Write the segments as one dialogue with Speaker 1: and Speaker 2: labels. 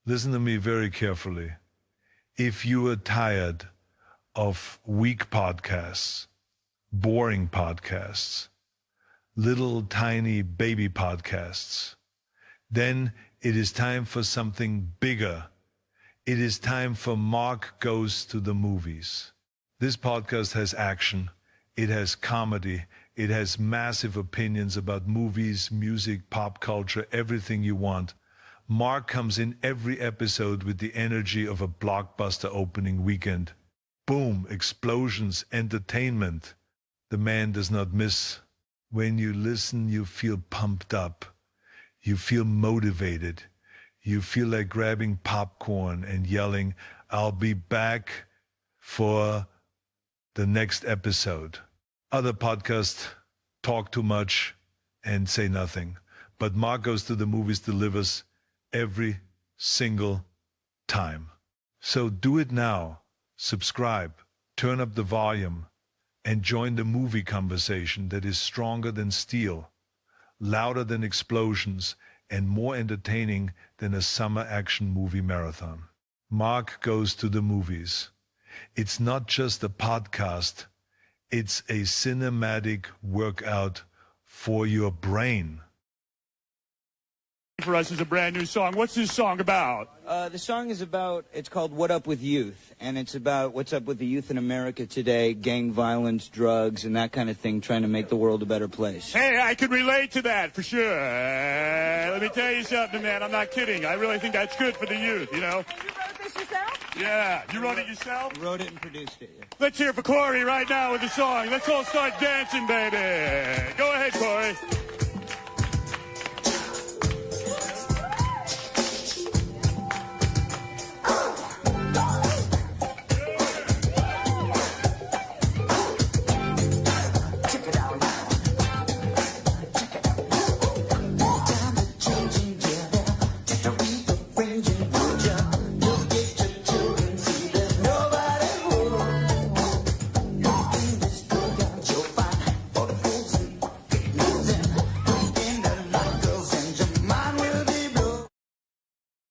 Speaker 1: Listen to me very carefully. If you are tired of weak podcasts, boring podcasts, little tiny baby podcasts, then it is time for something bigger. It is time for Mark Goes to the Movies. This podcast has action, it has comedy, it has massive opinions about movies, music, pop culture, everything you want. Mark comes in every episode with the energy of a blockbuster opening weekend. Boom, explosions, entertainment. The man does not miss. When you listen, you feel pumped up. You feel motivated. You feel like grabbing popcorn and yelling, "I'll be back for the next episode." Other podcasts talk too much and say nothing. But Mark Goes to the Movies delivers every single time. So do it now. Subscribe, turn up the volume, and join the movie conversation that is stronger than steel, louder than explosions, and more entertaining than a summer action movie marathon. Mark Goes to the Movies. It's not just a podcast, it's a cinematic workout for your brain.
Speaker 2: For us is a brand new song. What's this song about?
Speaker 3: The song is about, it's called What Up With Youth, and it's about what's up with the youth in America today, gang violence, drugs, and that kind of thing, trying to make the world a better place.
Speaker 2: Hey, I can relate to that for sure. Let me tell you something, man. I'm not kidding. I really think that's good for the youth, you know?
Speaker 4: You wrote this yourself?
Speaker 2: Yeah. You wrote it yourself?
Speaker 3: Wrote it and produced it, yeah.
Speaker 2: Let's hear for Corey right now with the song. Let's all start dancing, baby. Go ahead, Corey.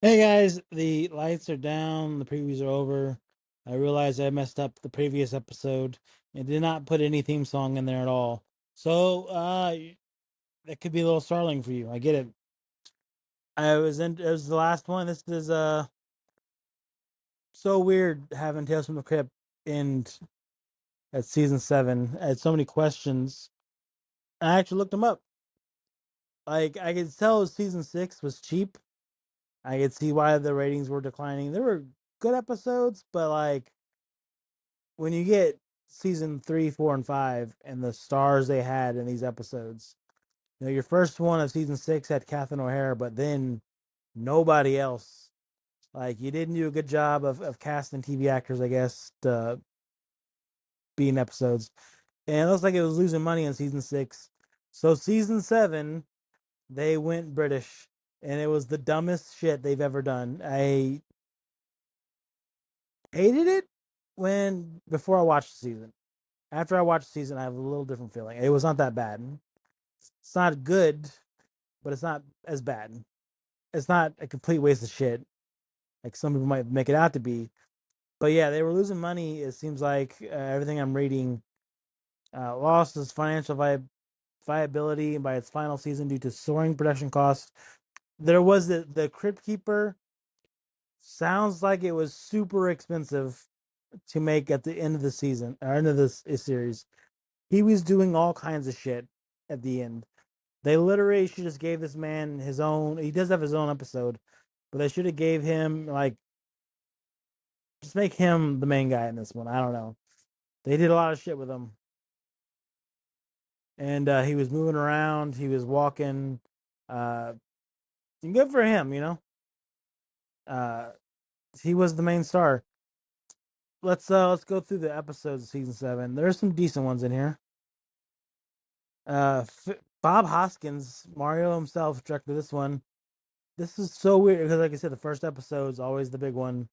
Speaker 5: Hey guys, the lights are down, the previews are over. I realized I messed up the previous episode and did not put any theme song in there at all. So, that could be a little startling for you. I get it. It was the last one. This is so weird having Tales from the Crypt end at season 7. I had so many questions. I actually looked them up. Like, I could tell season 6 was cheap. I could see why the ratings were declining. There were good episodes, but like when you get season 3, 4, and 5 and the stars they had in these episodes, you know, your first one of season 6 had Catherine O'Hara, but then nobody else. Like you didn't do a good job of casting TV actors, I guess, to be in episodes. And it looks like it was losing money in season 6. So season 7, they went British. And it was the dumbest shit they've ever done. I hated it before I watched the season. After I watched the season, I have a little different feeling. It was not that bad. It's not good, but it's not as bad. It's not a complete waste of shit, like some people might make it out to be. But yeah, they were losing money. It seems like everything I'm reading lost its financial viability by its final season due to soaring production costs. There was the Cryptkeeper. Sounds like it was super expensive to make at the end of the season or end of this series. He was doing all kinds of shit at the end. They literally should just gave this man his own. He does have his own episode, but they should have gave him like just make him the main guy in this one. I don't know. They did a lot of shit with him, and he was moving around. He was walking. Good for him, you know. He was the main star. Let's go through the episodes of season 7. There's some decent ones in here. Bob Hoskins, Mario himself, directed this one. This is so weird because, like I said, the first episode is always the big one.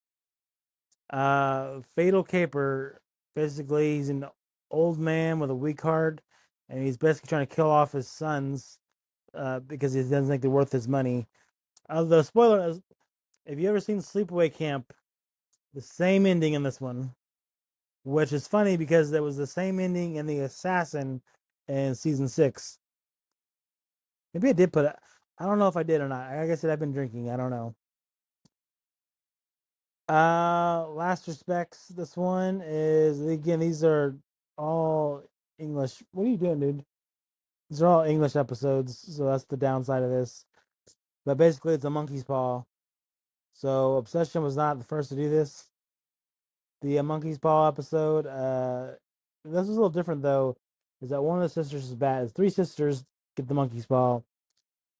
Speaker 5: Fatal Caper. Basically, he's an old man with a weak heart, and he's basically trying to kill off his sons because he doesn't think they're worth his money. The spoiler If you ever seen Sleepaway Camp, the same ending in this one, which is funny because there was the same ending in The Assassin in season 6. Maybe I did put it. I don't know if I did or not. Like I said, I've been drinking. I don't know. Last respects. This one is again. These are all English. What are you doing, dude? These are all English episodes, so that's the downside of this. But basically, it's a monkey's paw. So Obsession was not the first to do this. The monkey's paw episode. This was a little different though. Is that one of the sisters is bad? It's 3 sisters get the monkey's paw,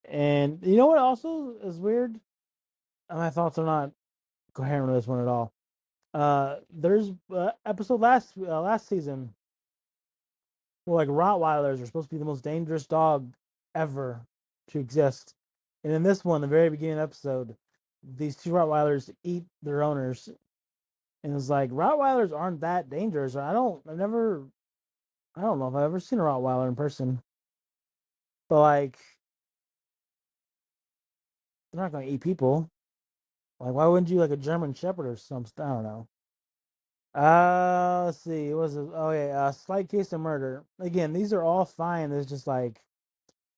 Speaker 5: and you know what? Also is weird. My thoughts are not coherent with this one at all. There's episode last season where like Rottweilers are supposed to be the most dangerous dog ever to exist, and in this one, the very beginning of the episode, these 2 Rottweilers eat their owners, and it's like Rottweilers aren't that dangerous. I don't know if I've ever seen a Rottweiler in person, but like they're not gonna eat people. Like why wouldn't you like a German Shepherd or something? I don't know. Let's see. It was slight case of murder. Again, these are all fine. It's just like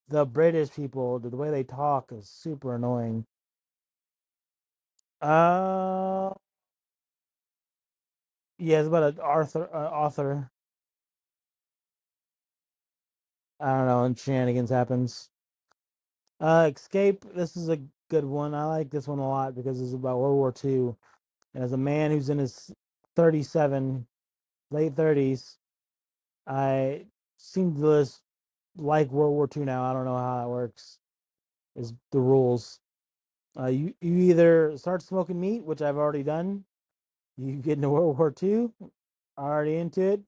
Speaker 5: the British people, the way they talk is super annoying. Uh, yeah, it's about an author. I don't know, and shenanigans happens. Escape. This is a good one. I like this one a lot because it's about World War II. And as a man who's in his 37, late 30s, I seem to just like World War II now. I don't know how that works. Is the rules. You either start smoking meat, which I've already done. You get into World War II, already into it.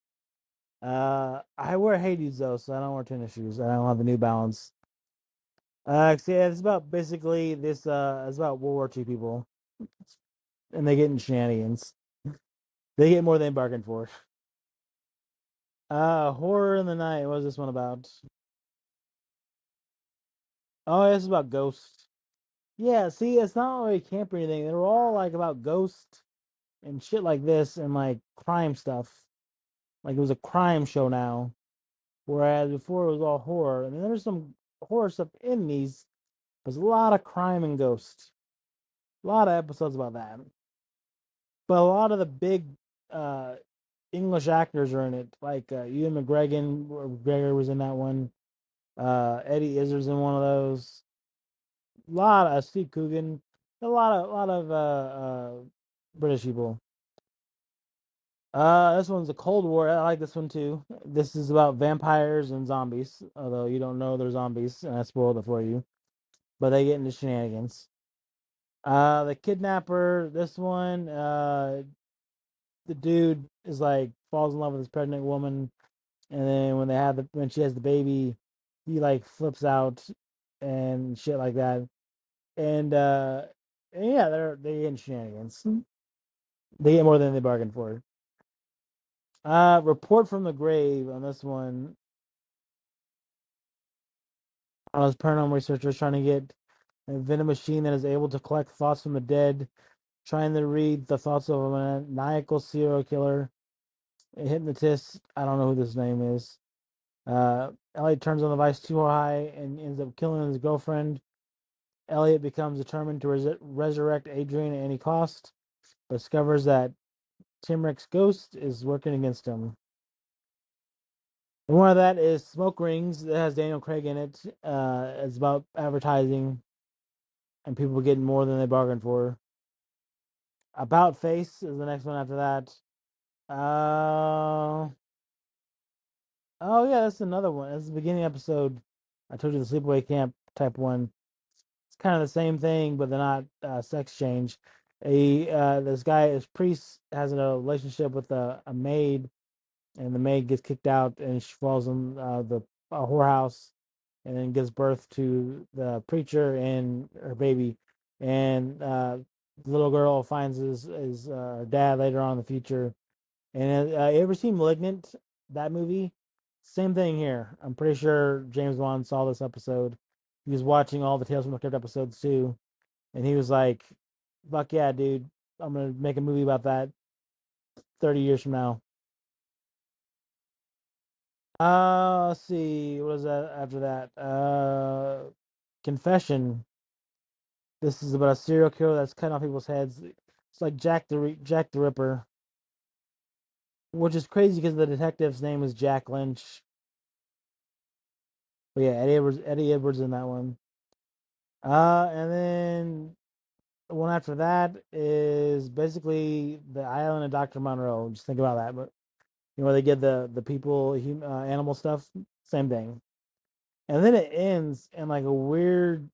Speaker 5: I wear Hades though, so I don't wear tennis shoes. I don't have the New Balance. So yeah, it's about basically this. It's about World War II people, and they get in shenanigans. They get more than they bargained for. Horror in the Night. What is this one about? Oh, this is about ghosts. Yeah, see, it's not really camp or anything. They're all like about ghosts and shit like this and like crime stuff. Like it was a crime show now, whereas before it was all horror. I mean, there's some horror stuff in these. There's a lot of crime and ghosts. A lot of episodes about that. But a lot of the big uh, English actors are in it. Like Ewan McGregor was in that one. Eddie Izzard's in one of those. A lot of Steve Coogan. A lot of British people. This one's a Cold War. I like this one too. This is about vampires and zombies. Although you don't know they're zombies, and I spoiled it for you. But they get into shenanigans. The kidnapper. This one. The dude is like falls in love with this pregnant woman, and then when she has the baby, he like flips out and shit like that. And yeah, they get in shenanigans. They get more than they bargained for. Report from the Grave on this one. I was paranormal researchers trying to get invent a machine that is able to collect thoughts from the dead, trying to read the thoughts of a maniacal serial killer, a hypnotist. I don't know who this name is. Elliot turns on the device too high and ends up killing his girlfriend. Elliot becomes determined to resurrect Adrian at any cost, but discovers that Timrick's ghost is working against him. And one of that is Smoke Rings that has Daniel Craig in it. It's about advertising and people getting more than they bargained for. About Face is the next one after that. Oh yeah, that's another one. That's the beginning episode. I told you the sleepaway camp type one. It's kind of the same thing, but they're not sex change. This priest has a relationship with a maid, and the maid gets kicked out, and she falls in the whorehouse, and then gives birth to the preacher and her baby, and the little girl finds his dad later on in the future. And you ever seen Malignant? That movie? Same thing here. I'm pretty sure James Wan saw this episode. He was watching all the Tales from the Crypt episodes too, and he was like, fuck yeah, dude. I'm gonna make a movie about that 30 years from now. Let's see. What is that after that? Confession. This is about a serial killer that's cutting off people's heads. It's like Jack the Ripper, which is crazy because the detective's name is Jack Lynch. But yeah, Eddie Edwards in that one. And then the one after that is basically the Island of Dr. Monroe. Just think about that. But where they get the people, animal stuff, same thing. And then it ends in like a weird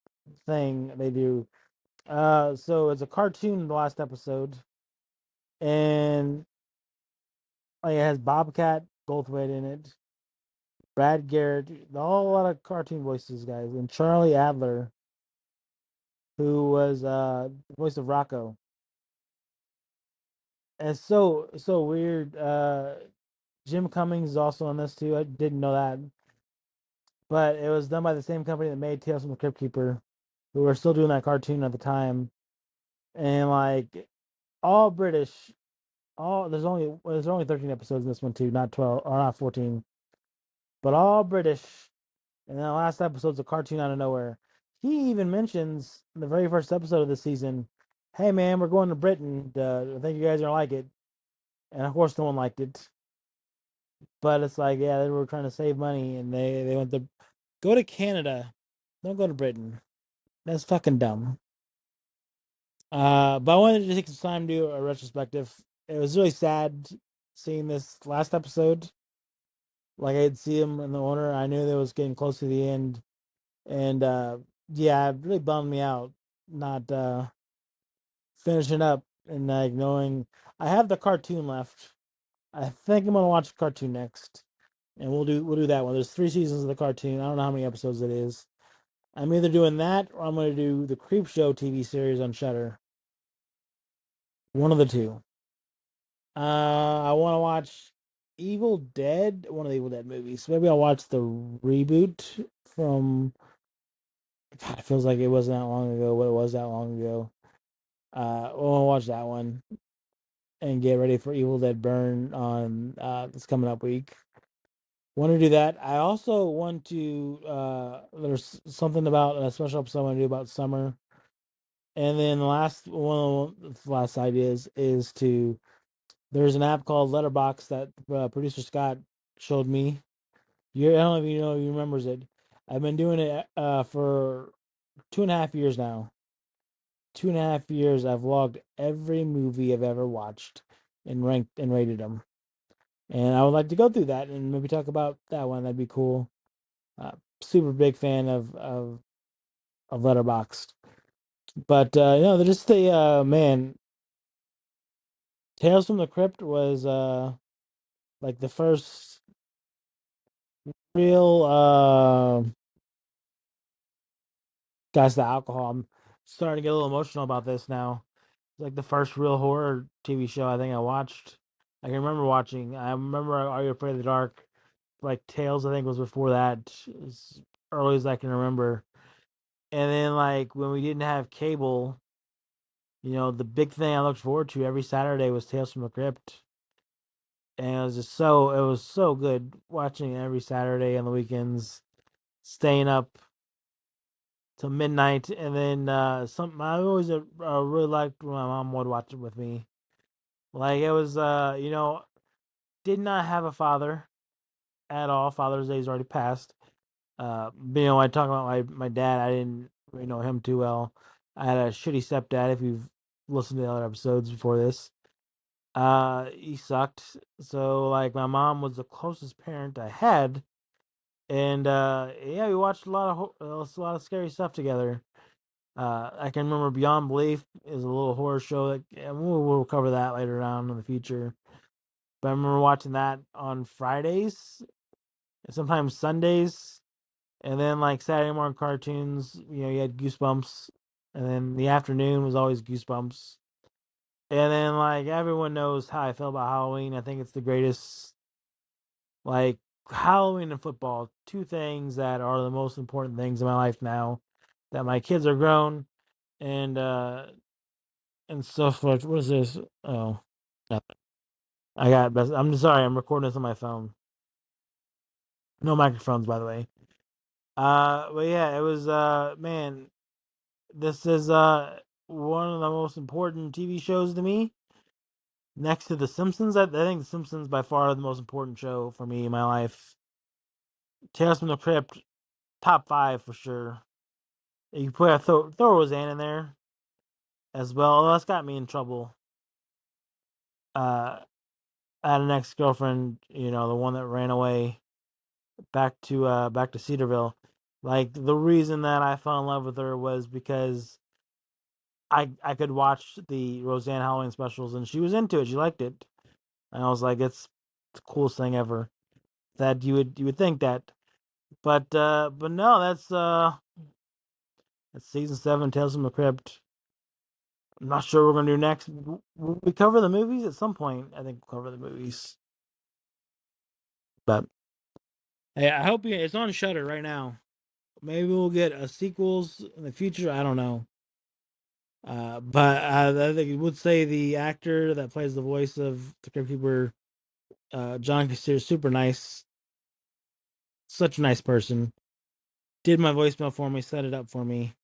Speaker 5: thing they do. So it's a cartoon in the last episode, and like it has Bobcat Goldthwait in it, Brad Garrett, all a lot of cartoon voices, guys, and Charlie Adler, who was the voice of Rocco. And it's so weird. Jim Cummings is also on this too. I didn't know that, but it was done by the same company that made Tales from the Crypt Keeper, who were still doing that cartoon at the time, and like all British. All there's only 13 episodes in this one too, not 12 or not 14, but all British. And then the last episode's a cartoon out of nowhere. He even mentions in the very first episode of the season, "Hey man, we're going to Britain. I think you guys are gonna like it." And of course, no one liked it. But it's like, yeah, they were trying to save money, and they went to go to Canada. Don't go to Britain. That's fucking dumb. But I wanted to take some time to do a retrospective. It was really sad seeing this last episode. Like I'd see him in the order. I knew that was getting close to the end, and yeah, it really bummed me out not finishing up and like knowing I have the cartoon left. I think I'm gonna watch the cartoon next, and we'll do that one. There's 3 seasons of the cartoon. I don't know how many episodes it is. I'm either doing that or I'm gonna do the Creep Show TV series on Shudder. One of the two. I want to watch Evil Dead, one of the Evil Dead movies. Maybe I'll watch the reboot from. God, it feels like it wasn't that long ago, but it was that long ago. We'll watch that one and get ready for Evil Dead Burn on this coming up week. Want to do that. I also want to. There's something about a special episode I want to do about summer, and then the last one of the last ideas is to. There's an app called Letterbox that producer Scott showed me. I don't know if you know, he remembers it. I've been doing it for 2.5 years now. 2.5 years, I've logged every movie I've ever watched and ranked and rated them. And I would like to go through that and maybe talk about that one. That'd be cool. Super big fan of Letterboxd. But they're just the man. Tales from the Crypt was like the first real guys, the alcohol. I'm starting to get a little emotional about this now. It's like the first real horror TV show I think I watched. I can remember watching. I remember Are You Afraid of the Dark? Like Tales, I think was before that, as early as I can remember. And then like when we didn't have cable, the big thing I looked forward to every Saturday was Tales from the Crypt. And it was so good watching it every Saturday on the weekends, staying up till midnight, and then something I always really liked when my mom would watch it with me. Like it was, did not have a father at all. Father's Day's already passed. I talk about my dad. I didn't really know him too well. I had a shitty stepdad. If you've listened to the other episodes before this, he sucked. So like my mom was the closest parent I had, and yeah, we watched a lot of scary stuff together. I can remember Beyond Belief is a little horror show that and we'll cover that later on in the future. But I remember watching that on Fridays and sometimes Sundays, and then like Saturday morning cartoons. You had Goosebumps, and then the afternoon was always Goosebumps. And then like everyone knows how I feel about Halloween. I think it's the greatest. Like Halloween and football, two things that are the most important things in my life now. That my kids are grown, and and so forth. What is this? Oh, nothing. I got. I'm sorry. I'm recording this on my phone. No microphones, by the way. But yeah, it was. Man, this is one of the most important TV shows to me. Next to The Simpsons, I think The Simpsons by far the most important show for me in my life. Tales from the Crypt, top 5 for sure. You put throw Roseanne in there as well. Oh, that's got me in trouble. I had an ex girlfriend, the one that ran away back to Cedarville. Like the reason that I fell in love with her was because I could watch the Roseanne Halloween specials and she was into it. She liked it, and I was like, it's the coolest thing ever. That you would think that, but no, that's season 7, Tales from the Crypt. I'm not sure what we're gonna do next. Will we cover the movies at some point? I think we'll cover the movies, but hey, I hope it's on Shutter right now. Maybe we'll get a sequels in the future. I don't know. But I think I would say the actor that plays the voice of the Cryptkeeper, John Kassir, is super nice. Such a nice person. Did my voicemail for me, set it up for me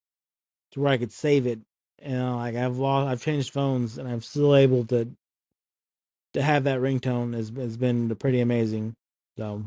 Speaker 5: to where I could save it. Like I've changed phones, and I'm still able to have that ringtone. Has been pretty amazing. So